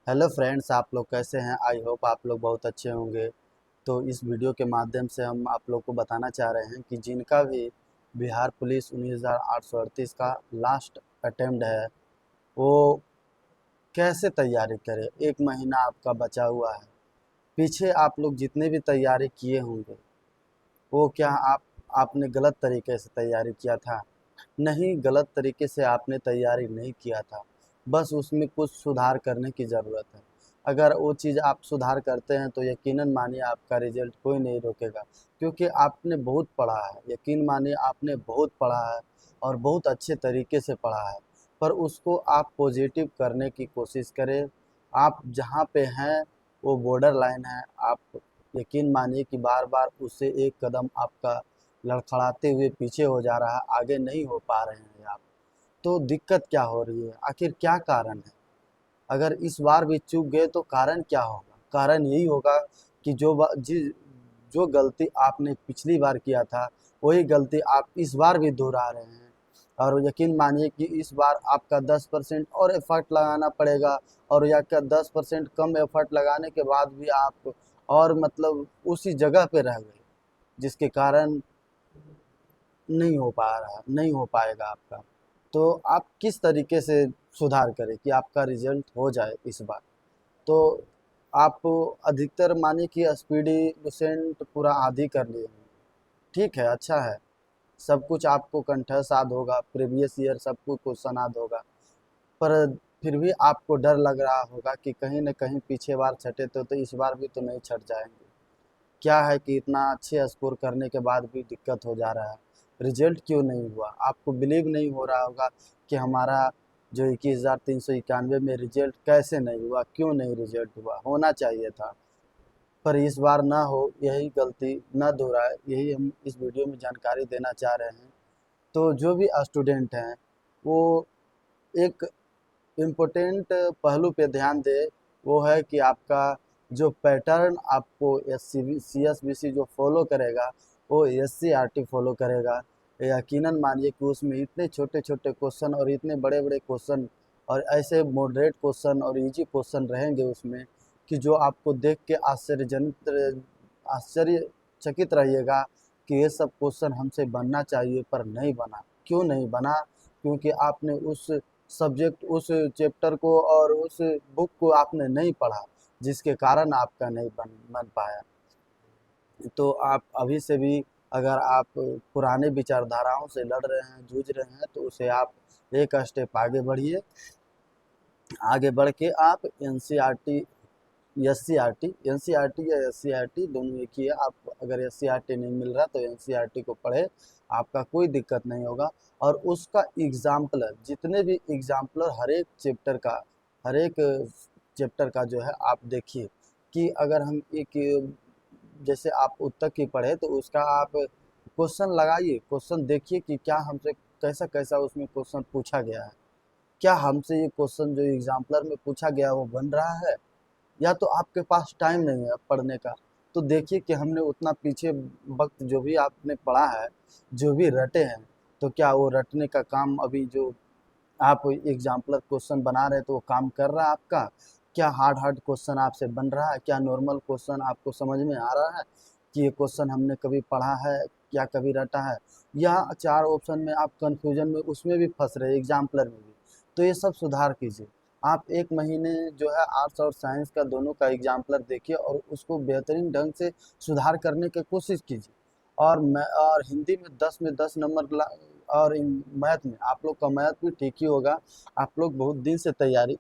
Hello friends, आप लोग कैसे हैं? आई होप आप लोग बहुत अच्छे होंगे। तो इस वीडियो के माध्यम से हम आप लोग को बताना चाह रहे हैं कि जिनका भी बिहार पुलिस 19,838 का लास्ट अटेम्प्ट है, वो कैसे तैयारी करे। एक महीना आपका बचा हुआ है। पीछे आप लोग जितने भी तैयारी किए होंगे, वो क्या आपने गलत तरीके से तैयारी किया था? नहीं, गलत तरीके से आपने तैयारी नहीं किया था। बस उसमें कुछ सुधार करने की ज़रूरत है। अगर वो चीज़ आप सुधार करते हैं तो यकीनन मानिए आपका रिजल्ट कोई नहीं रोकेगा, क्योंकि आपने बहुत पढ़ा है। यकीन मानिए आपने बहुत पढ़ा है और बहुत अच्छे तरीके से पढ़ा है। पर उसको आप पॉजिटिव करने की कोशिश करें। आप जहाँ पे हैं वो बॉर्डर लाइन है। आप यकीन मानिए कि बार बार उससे एक कदम आपका लड़खड़ाते हुए पीछे हो जा रहा है, आगे नहीं हो पा रहे हैं आप। तो दिक्कत क्या हो रही है? आखिर क्या कारण है? अगर इस बार भी चूक गए तो कारण क्या होगा? कारण यही होगा कि जो गलती आपने पिछली बार किया था, वही गलती आप इस बार भी दोहरा रहे हैं। और यकीन मानिए कि इस बार आपका 10% और एफर्ट लगाना पड़ेगा, और या क्या 10% कम एफर्ट लगाने के बाद भी आप और मतलब उसी जगह पे रह गए, जिसके कारण नहीं हो पा रहा, नहीं हो पाएगा आपका। तो आप किस तरीके से सुधार करें कि आपका रिजल्ट हो जाए इस बार? तो आप अधिकतर मानिए कि स्पीडी लुसेंट पूरा आधी कर लिए हैं। ठीक है, अच्छा है। सब कुछ आपको कंठस्थ याद होगा, प्रीवियस ईयर सब कुछ क्वेश्चन याद होगा। पर फिर भी आपको डर लग रहा होगा कि कहीं न कहीं पीछे बार छटे तो इस बार भी तो नहीं छट जाएँगे। क्या है कि इतना अच्छे स्कोर करने के बाद भी दिक्कत हो जा रहा है, रिजल्ट क्यों नहीं हुआ? आपको बिलीव नहीं हो रहा होगा कि हमारा जो 21,391 में रिजल्ट कैसे नहीं हुआ, क्यों नहीं रिजल्ट हुआ? होना चाहिए था, पर इस बार ना हो, यही गलती ना दोहराए, यही हम इस वीडियो में जानकारी देना चाह रहे हैं। तो जो भी स्टूडेंट हैं, वो एक इम्पोर्टेंट पहलू पे ध्यान दें। वो है कि आपका जो पैटर्न आपको CSBC जो फॉलो करेगा, वो SCRT फॉलो करेगा। यकीनन मानिए कि उसमें इतने छोटे छोटे क्वेश्चन और इतने बड़े बड़े क्वेश्चन और ऐसे मॉडरेट क्वेश्चन और इजी क्वेश्चन रहेंगे उसमें, कि जो आपको देख के आश्चर्यचकित रहिएगा कि ये सब क्वेश्चन हमसे बनना चाहिए पर नहीं बना। क्यों नहीं बना? क्योंकि आपने उस सब्जेक्ट, उस चैप्टर को और उस बुक को आपने नहीं पढ़ा, जिसके कारण आपका नहीं बन पाया। तो आप अभी से भी, अगर आप पुराने विचारधाराओं से लड़ रहे हैं, जूझ रहे हैं, तो उसे आप एक स्टेप आगे बढ़िए। आगे बढ़ के आप NCERT, एनसीईआरटी या एससीईआरटी दोनों एक ही है। आप अगर एससीईआरटी नहीं मिल रहा तो एनसीईआरटी को पढ़े, आपका कोई दिक्कत नहीं होगा। और उसका एग्जाम्पलर, जितने भी एग्जाम्पलर हर एक चैप्टर का जो है आप देखिए। कि अगर हम एक, जैसे आप उत्तर की पढ़े तो उसका आप क्वेश्चन लगाइए, क्वेश्चन देखिए कि क्या हमसे कैसा कैसा उसमें क्वेश्चन पूछा गया है। क्या हमसे ये क्वेश्चन जो एग्जाम्पलर में पूछा गया है वो बन रहा है? या तो आपके पास टाइम नहीं है पढ़ने का। तो देखिए कि हमने उतना पीछे वक्त जो भी आपने पढ़ा है, जो भी रटे हैं, तो क्या वो रटने का काम अभी जो आप एग्जाम्पलर क्वेश्चन बना रहे हैं तो वो काम कर रहा है आपका? क्या हार्ड हार्ड क्वेश्चन आपसे बन रहा है? क्या नॉर्मल क्वेश्चन आपको समझ में आ रहा है कि ये क्वेश्चन हमने कभी पढ़ा है या कभी रटा है? या चार ऑप्शन में आप कंफ्यूजन में उसमें भी फंस रहे एग्जाम्पलर में भी? तो ये सब सुधार कीजिए। आप एक महीने जो है आर्ट्स और साइंस का दोनों का एग्जाम्पलर देखिए और उसको बेहतरीन ढंग से सुधार करने की कोशिश कीजिए। और हिंदी में 10 में 10 नंबर ला। और इन मैथ में आप लोग का मैथ भी ठीक ही होगा। आप लोग बहुत दिन से तैयारी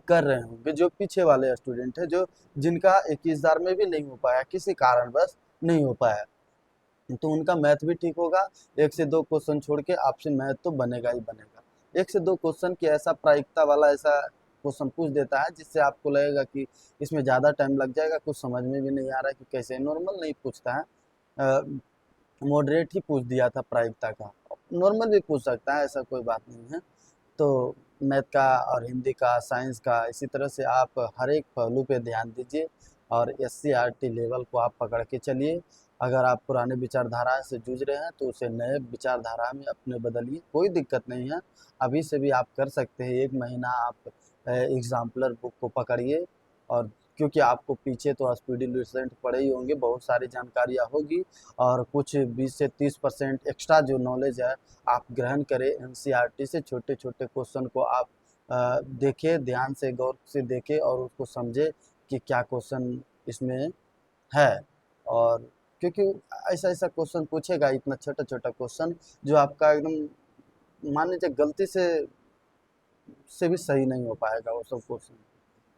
कर रहे होंगे, जो पीछे वाले स्टूडेंट है, जो जिनका 21,000 में भी नहीं हो पाया, किसी कारणवश नहीं हो पाया, तो उनका मैथ भी ठीक होगा। एक से दो क्वेश्चन छोड़ के आपसे मैथ तो बनेगा ही बनेगा। एक से दो क्वेश्चन की ऐसा प्रायिकता वाला ऐसा क्वेश्चन पूछ देता है जिससे आपको लगेगा कि इसमें ज़्यादा टाइम लग जाएगा, कुछ समझ में भी नहीं आ रहा है कि कैसे। नॉर्मल नहीं पूछता है, मॉडरेट ही पूछ दिया था प्रायिकता का। नॉर्मल भी पूछ सकता है, ऐसा कोई बात नहीं है। तो मैथ का और हिंदी का, साइंस का, इसी तरह से आप हर एक पहलू पे ध्यान दीजिए और SCRT लेवल को आप पकड़ के चलिए। अगर आप पुराने विचारधारा से जूझ रहे हैं तो उसे नए विचारधारा में अपने बदलिए, कोई दिक्कत नहीं है। अभी से भी आप कर सकते हैं। एक महीना आप एग्जाम्पलर बुक को पकड़िए। और क्योंकि आपको पीछे तो स्पीडी लुसेंट पढ़े ही होंगे, बहुत सारी जानकारियाँ होगी, और कुछ 20 से 30% एक्स्ट्रा जो नॉलेज है आप ग्रहण करें एनसीईआरटी से। छोटे छोटे क्वेश्चन को आप देखिए, ध्यान से गौर से देखें और उसको समझे कि क्या क्वेश्चन इसमें है। और क्योंकि ऐसा ऐसा क्वेश्चन पूछेगा, इतना छोटा छोटा क्वेश्चन जो आपका एकदम मान लीजिए गलती से भी सही नहीं हो पाएगा वो सब क्वेश्चन।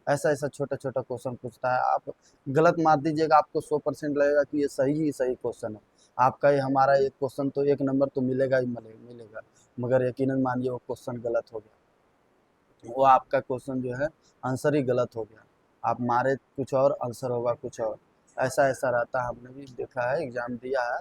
ऐसा ऐसा छोटा छोटा क्वेश्चन पूछता है, आप गलत मार दीजिएगा, आपको 100% लगेगा कि ये सही ही सही क्वेश्चन है आपका। ये हमारा एक क्वेश्चन तो 1 नंबर तो मिलेगा ही मिलेगा, मगर यकीनन मानिए वो क्वेश्चन गलत हो गया, वो आपका क्वेश्चन जो है आंसर ही गलत हो गया। आप मारे कुछ और, आंसर होगा कुछ और। ऐसा ऐसा रहता है, हमने भी देखा है, एग्ज़ाम दिया है।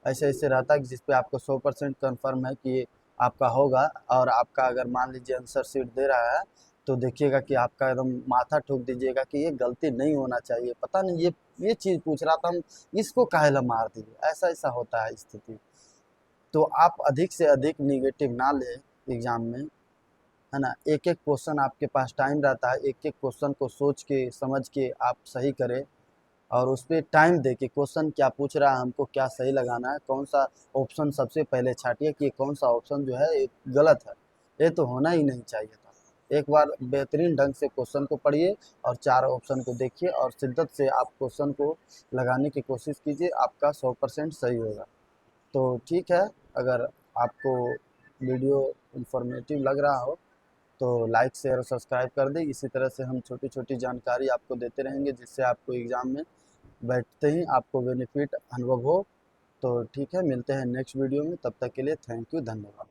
ऐसे ऐसे रहता है कि जिस पे आपको 100% कन्फर्म है कि ये आपका होगा, और आपका अगर मान लीजिए आंसर शीट दे रहा है तो देखिएगा कि आपका एकदम माथा ठोक दीजिएगा कि ये गलती नहीं होना चाहिए, पता नहीं ये चीज़ पूछ रहा था, हम इसको काहे ला मार दिए। ऐसा ऐसा होता है स्थिति। तो आप अधिक से अधिक निगेटिव ना लें एग्ज़ाम में, है ना। एक एक क्वेश्चन आपके पास टाइम रहता है, एक एक क्वेश्चन को सोच के समझ के आप सही करें, और उस पर टाइम दे के क्वेश्चन क्या पूछ रहा है, हमको क्या सही लगाना है, कौन सा ऑप्शन सबसे पहले छाटिए कि कौन सा ऑप्शन जो है ये गलत है, ये तो होना ही नहीं चाहिए था। एक बार बेहतरीन ढंग से क्वेश्चन को पढ़िए और 4 ऑप्शन को देखिए और शिद्दत से आप क्वेश्चन को लगाने की कोशिश कीजिए, आपका 100% सही होगा। तो ठीक है, अगर आपको वीडियो इंफॉर्मेटिव लग रहा हो तो लाइक शेयर और सब्सक्राइब कर दें। इसी तरह से हम छोटी छोटी जानकारी आपको देते रहेंगे जिससे आपको एग्ज़ाम में बैठते ही आपको बेनिफिट अनुभव हो। तो ठीक है, मिलते हैं नेक्स्ट वीडियो में, तब तक के लिए थैंक यू, धन्यवाद।